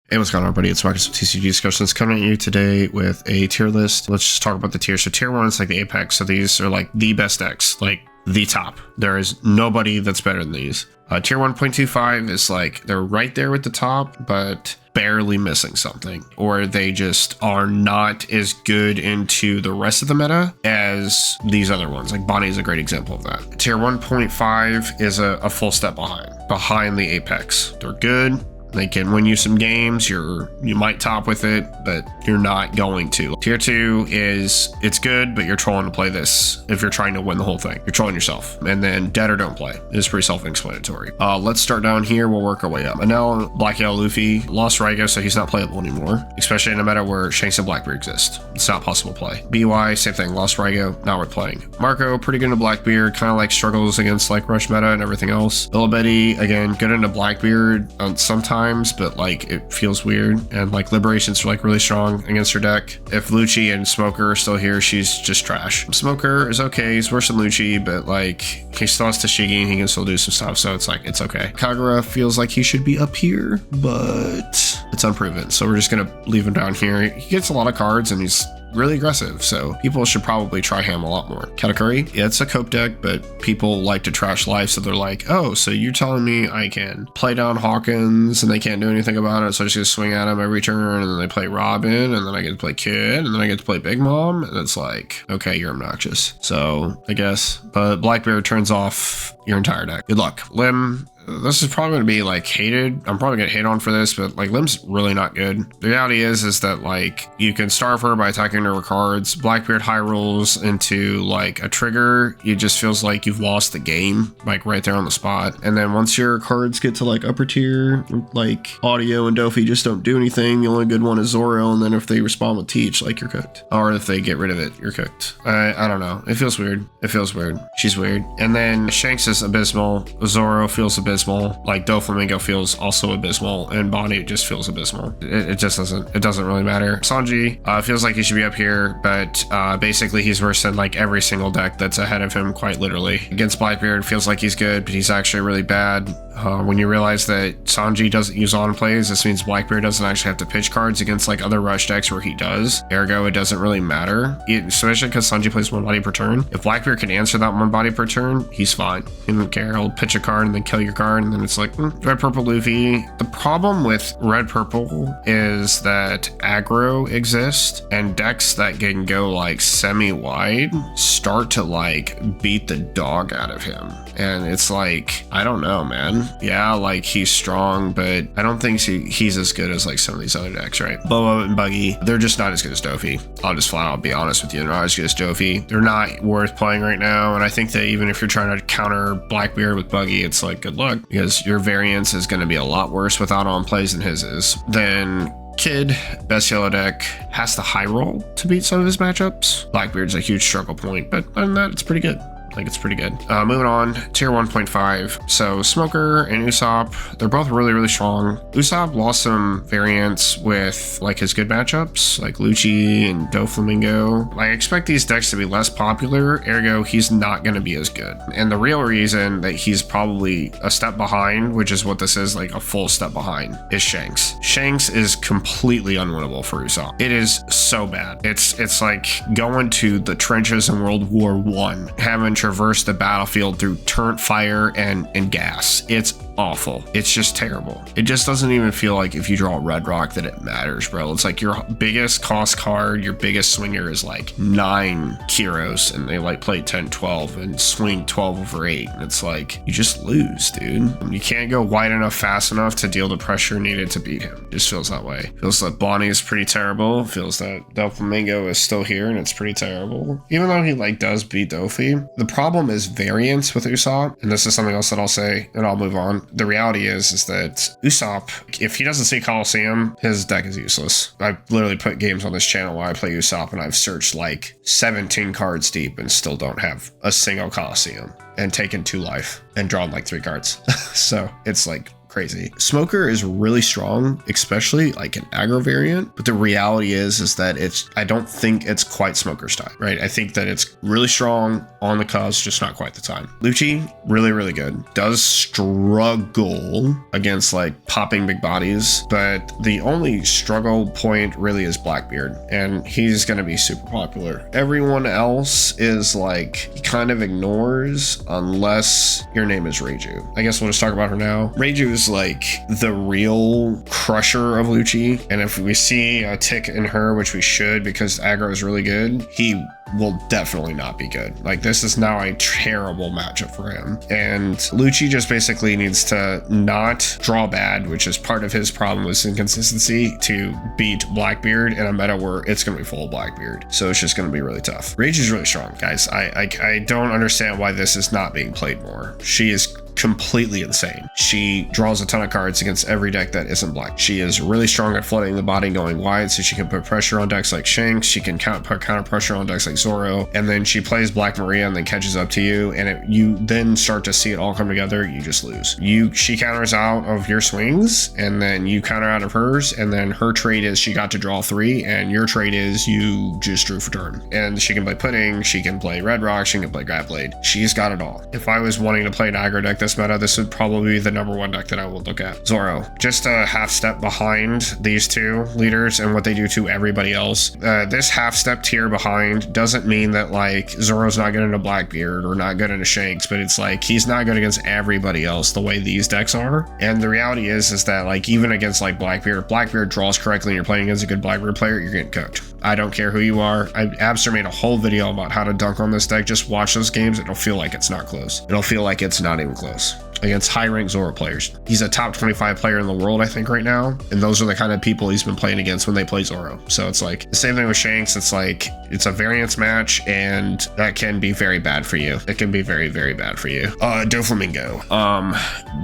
Hey, what's going on, everybody? It's Marcus of TCG Discussions coming at you today with a tier list. Let's just talk about the tiers. So tier 1 is like the apex. So these are like the best decks, like the top. There is nobody that's better than these. Tier 1.25 is like they're right there with the top, but barely missing something, or they just are not as good into the rest of the meta as these other ones. Like Bonnie is a great example of that. Tier 1.5 is a full step behind the apex. They're good. They can win you some games. You might top with it, but you're not going to. Tier 2 is, it's good, but you're trolling to play this if you're trying to win the whole thing. You're trolling yourself. And then dead or don't play. It's pretty self-explanatory. Let's start down here. We'll work our way up. And now Black Yellow Luffy lost Raigo, so he's not playable anymore, especially in a meta where Shanks and Blackbeard exist. It's not possible to play. BY, same thing, lost Raigo, not worth playing. Marco, pretty good into Blackbeard, kind of like struggles against like Rush meta and everything else. Illibetty, again, good into Blackbeard sometimes, but like it feels weird. And like Liberation's like really strong against her deck. If Lucci and Smoker are still here, she's just trash. Smoker is okay, he's worse than Lucci, but like he still has Tashigi and he can still do some stuff, so it's like it's okay. Kagura feels like he should be up here, but it's unproven, so we're just gonna leave him down here. He gets a lot of cards and he's really aggressive, so people should probably try him a lot more. Katakuri, yeah, it's a cope deck, but people like to trash life, so they're like, oh, so you're telling me I can play down Hawkins and they can't do anything about it, so I just gonna swing at him every turn, and then they play Robin, and then I get to play Kid, and then I get to play Big Mom, and it's like, okay, you're obnoxious. So I guess, but Blackbeard turns off your entire deck. Good luck. Lim, this is probably going to be like hated. I'm probably going to hate on for this, but like Lim's really not good. The reality is that like you can starve her by attacking her cards. Blackbeard high rolls into like a trigger. It just feels like you've lost the game, like right there on the spot. And then once your cards get to like upper tier, like Audio and Dofi just don't do anything. The only good one is Zorro. And then if they respond with Teach, like you're cooked. Or if they get rid of it, you're cooked. I don't know. It feels weird. It feels weird. She's weird. And then Shanks is abysmal. Zorro feels abysmal. Like Doflamingo feels also abysmal, and Bonnie just feels abysmal. It just doesn't really matter. Sanji feels like he should be up here, but basically he's worse than like every single deck that's ahead of him, quite literally. Against Blackbeard feels like he's good, but he's actually really bad. When you realize that Sanji doesn't use on plays, this means Blackbeard doesn't actually have to pitch cards against like other rush decks where he does. Ergo, it doesn't really matter, especially because Sanji plays one body per turn. If Blackbeard can answer that one body per turn, he's fine. He doesn't care. He'll pitch a card and then kill your card, and then it's like red purple Luffy. The problem with red purple is that aggro exists, and decks that can go like semi-wide start to like beat the dog out of him. And it's like, I don't know, man. Yeah, like he's strong, but I don't think he's as good as like some of these other decks, right? Bobo and Buggy, they're just not as good as Dofi. I'll just flat out be honest with you. They're not as good as Dofi. They're not worth playing right now. And I think that even if you're trying to counter Blackbeard with Buggy, it's like good luck, because your variance is going to be a lot worse without on plays than his is. Then Kid, best yellow deck, has to high roll to beat some of his matchups. Blackbeard's a huge struggle point, but other than that, it's pretty good. Like it's pretty good. Moving on, tier 1.5. So Smoker and Usopp, they're both really, really strong. Usopp lost some variance with like his good matchups, like Lucci and Doflamingo. I expect these decks to be less popular, ergo he's not going to be as good. And the real reason that he's probably a step behind, which is what this is, like a full step behind, is Shanks. Shanks is completely unwinnable for Usopp. It is so bad. It's like going to the trenches in World War I, having traverse the battlefield through turret fire and gas. It's awful. It's just terrible. It just doesn't even feel like if you draw Red Rock that it matters, bro. It's like your biggest cost card, your biggest swinger is like 9 Kiros, and they like play 10-12 and swing 12 over 8, and it's like you just lose, dude. You can't go wide enough fast enough to deal the pressure needed to beat him. It just feels that way. Feels like Bonnie is pretty terrible. Feels that Doflamingo is still here and it's pretty terrible, even though he like does beat Dofi. The problem is variance with Usopp, and this is something else that I'll say and I'll move on. The reality is that Usopp, if he doesn't see Coliseum, his deck is useless. I've literally put games on this channel where I play Usopp and I've searched like 17 cards deep and still don't have a single Coliseum, and taken 2 life and drawn like 3 cards. So it's like crazy. Smoker is really strong, especially like an aggro variant, but the reality is that I don't think it's quite Smoker's time, right? I think that it's really strong on the cusp, just not quite the time. Lucci, really, really good. Does struggle against like popping big bodies, but the only struggle point really is Blackbeard, and he's going to be super popular. Everyone else is like, he kind of ignores unless your name is Reiju. I guess we'll just talk about her now. Reiju is like the real crusher of Lucci, and if we see a tick in her, which we should because aggro is really good, he will definitely not be good. Like, this is now a terrible matchup for him. And Lucci just basically needs to not draw bad, which is part of his problem with inconsistency, to beat Blackbeard in a meta where it's going to be full of Blackbeard. So it's just going to be really tough. Rage is really strong, guys. I don't understand why this is not being played more. She is completely insane. She draws a ton of cards against every deck that isn't black. She is really strong at flooding the body going wide, so she can put pressure on decks like Shanks. She can put counter pressure on decks like Zorro, and then she plays Black Maria and then catches up to you, and you then start to see it all come together. You just lose. She counters out of your swings, and then you counter out of hers, and then her trade is she got to draw 3, and your trade is you just drew for turn. And she can play Pudding, she can play Red Rock, she can play Grabblade. She's got it all. If I was wanting to play an aggro deck this meta, this would probably be the #1 deck that I would look at. Zorro, just a half step behind these two leaders and what they do to everybody else. This half step tier behind doesn't mean that like Zorro's not good into Blackbeard or not good into Shanks, but it's like he's not good against everybody else the way these decks are. And the reality is that like even against like Blackbeard, if Blackbeard draws correctly and you're playing against a good Blackbeard player, you're getting cooked. I don't care who you are. Abster made a whole video about how to dunk on this deck. Just watch those games. It'll feel like it's not close. It'll feel like it's not even close against high-ranked Zorro players. He's a top 25 player in the world, I think, right now. And those are the kind of people he's been playing against when they play Zorro. So it's like the same thing with Shanks. It's like it's a variance match, and that can be very bad for you. It can be very, very bad for you. Doflamingo.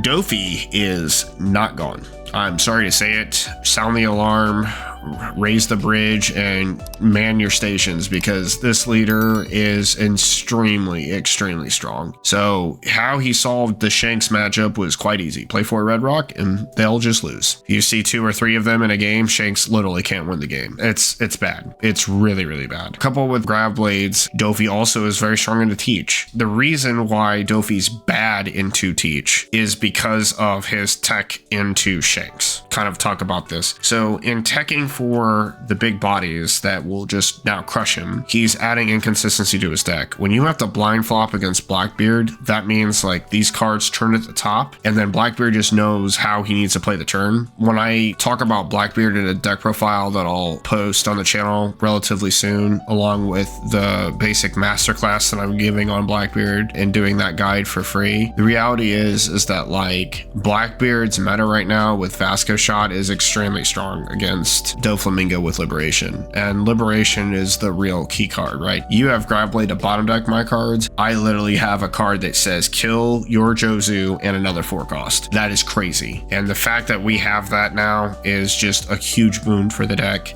Dofi is not gone. I'm sorry to say it. Sound the alarm, raise the bridge, and man your stations, because this leader is extremely, extremely strong. So how he solved the Shanks matchup was quite easy. Play 4 Red Rock and they'll just lose. You see 2 or 3 of them in a game, Shanks literally can't win the game. It's bad. It's really, really bad. Coupled with Grab Blades, Dofi also is very strong into Teach. The reason why Dofi's bad into Teach is because of his tech into Shanks. Kind of talk about this. So in teching for the big bodies that will just now crush him, he's adding inconsistency to his deck. When you have to blind flop against Blackbeard, that means like these cards turn at the top, and then Blackbeard just knows how he needs to play the turn. When I talk about Blackbeard in a deck profile that I'll post on the channel relatively soon, along with the basic masterclass that I'm giving on Blackbeard and doing that guide for free, the reality is that like Blackbeard's meta right now with Vasco Shot is extremely strong against Doflamingo with Liberation, and Liberation is the real key card, right? You have Grabblade to bottom deck my cards. I literally have a card that says kill your Jozu and another 4 cost. That is crazy, and the fact that we have that now is just a huge boon for the deck.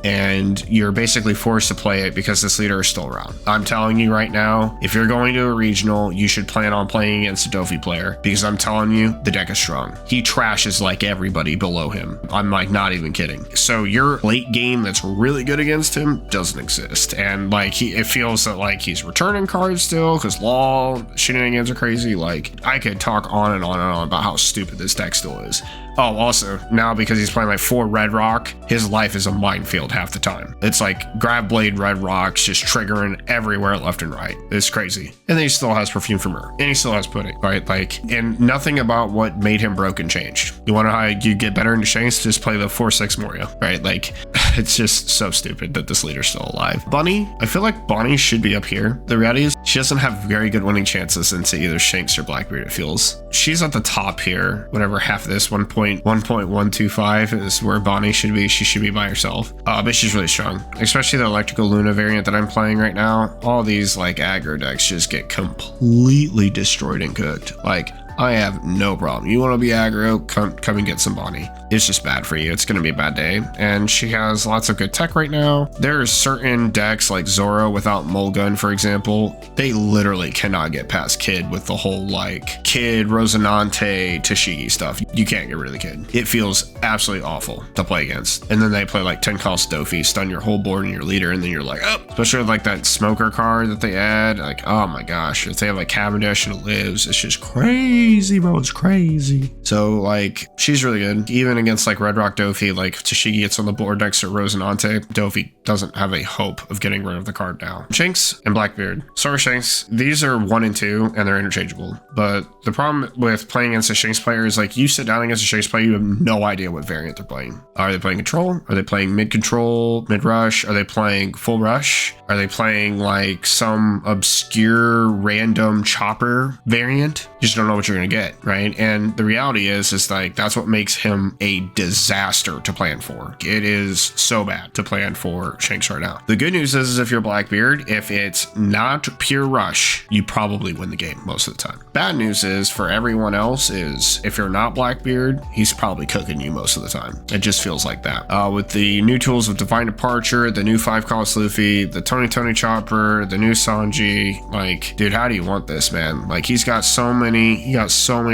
And you're basically forced to play it because this leader is still around. I'm telling you right now, if you're going to a regional, you should plan on playing against a Dofi player, because I'm telling you, the deck is strong. He trashes like everybody below him. I'm like not even kidding. So your late game that's really good against him doesn't exist. And like it feels that like he's returning cards still because law shenanigans are crazy. Like I could talk on and on and on about how stupid this deck still is. Oh, also, now because he's playing like 4 Red Rock, his life is a minefield half the time. It's like Grab Blade Red Rocks just triggering everywhere left and right. It's crazy. And then he still has Perfume from her. And he still has Pudding, right? Like, and nothing about what made him broken changed. You want to know how you get better into Shanks? Just play the 4/6 Moria, right? Like, it's just so stupid that this leader's still alive. Bonnie, I feel like Bonnie should be up here. The reality is she doesn't have very good winning chances into either Shanks or Blackbeard, it feels. She's at the top here, whatever half of this 1.125 is where Bonnie should be. She should be by herself. But she's really strong, especially the Electrical Luna variant that I'm playing right now. All these like aggro decks just get completely destroyed and cooked. Like I have no problem. You want to be aggro, come and get some Bonnie. It's just bad for you. It's going to be a bad day. And she has lots of good tech right now. There's certain decks like Zorro without Mulgun, for example. They literally cannot get past Kid with the whole like Kid, Rosinante, TCG stuff. You can't get rid of the Kid. It feels absolutely awful to play against. And then they play like 10 cost Dofi, stun your whole board and your leader, and then you're like, oh, especially with like that smoker card that they add. Like, oh my gosh, if they have like Cavendish and it lives, it's just crazy, bro. It's crazy. So like, she's really good. Even against like Red Rock Dofi, like Tashigi gets on the board next to Rosinante. Dofi doesn't have a hope of getting rid of the card now. Shanks and Blackbeard. Sorry, Shanks. These are 1 and 2 and they're interchangeable. But the problem with playing against a Shanks player is like you sit down against a Shanks player, you have no idea what variant they're playing. Are they playing control? Are they playing mid control, mid rush? Are they playing full rush? Are they playing like some obscure random chopper variant? You just don't know what you're gonna get, right? And the reality is like that's what makes him a disaster to plan for. It is so bad to plan for Shanks right now. The good news is if you're Blackbeard, if it's not pure rush, you probably win the game most of the time. Bad news is for everyone else is if you're not Blackbeard, he's probably cooking you most of the time. It just feels like that. With the new tools of Divine Departure, the new 5-cost Luffy, the Tony Chopper, the new Sanji, like, dude, how do you want this, man? Like, he got so many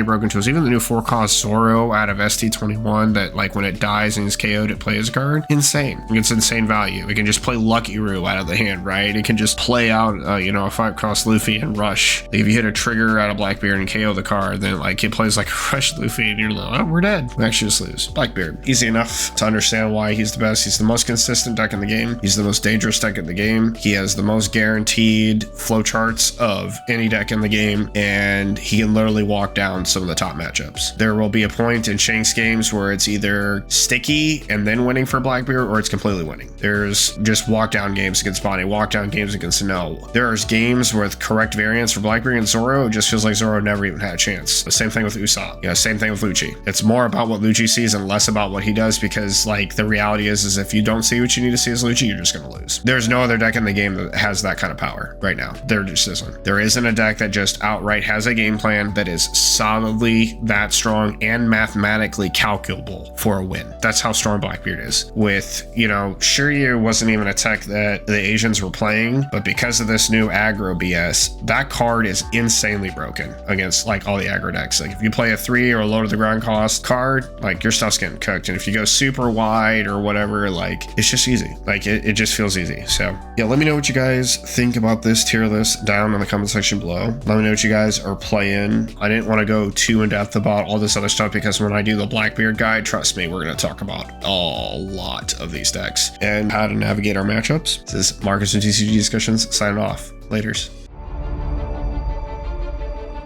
broken tools. Even the new 4-cost Zorro out of ST21 that, like, when it dies and is KO'd, it plays a card. Insane. It's insane value. It can just play Lucky Roo out of the hand, right? It can just play out, a 5-cost Luffy and rush. Like, if you hit a trigger out of Blackbeard and KO the card, then, like, it plays like Rush Luffy and you're like, oh, we're dead. We actually just lose. Blackbeard. Easy enough to understand why he's the best. He's the most consistent deck in the game. He's the most dangerous deck in the game. He has the most guaranteed flowcharts of any deck in the game, and he can literally walk down some of the top matchups. There will be a point in Shanks games where it's either sticky and then winning for Blackbeard, or it's completely winning. There's just walk down games against Bonnie, walk down games against Snow. There's games with correct variants for Blackbeard and Zorro. It just feels like Zorro never even had a chance. The same thing with Usopp. Yeah, same thing with Lucci. It's more about what Lucci sees and less about what he does, because like the reality is if you don't see what you need to see as Lucci, you're just gonna lose. There's no other deck in the game that has that kind of power right now. There just isn't. There isn't a deck that just outright has a game plan that is solidly that strong and mathematically calculable for a win. That's how strong Blackbeard is. With, Shiryu wasn't even a tech that the Asians were playing, but because of this new aggro BS, that card is insanely broken against like all the aggro decks. Like if you play a 3 or a low to the ground cost card, like your stuff's getting cooked. And if you go super wide or whatever, like it's just easy. Like it just feels easy. So yeah, let me know what you guys think about this tier list down in the comment section below. Let me know what you guys are playing. I didn't want to go too in depth about all this other stuff because when I do the Blackbeard guide, trust me, we're going to talk about a lot of these decks and how to navigate our matchups. This is Marcus and TCG Discussions signing off. Laters.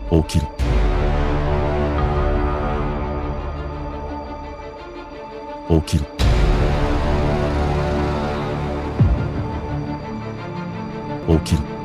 起きろ。起きろ。起きろ。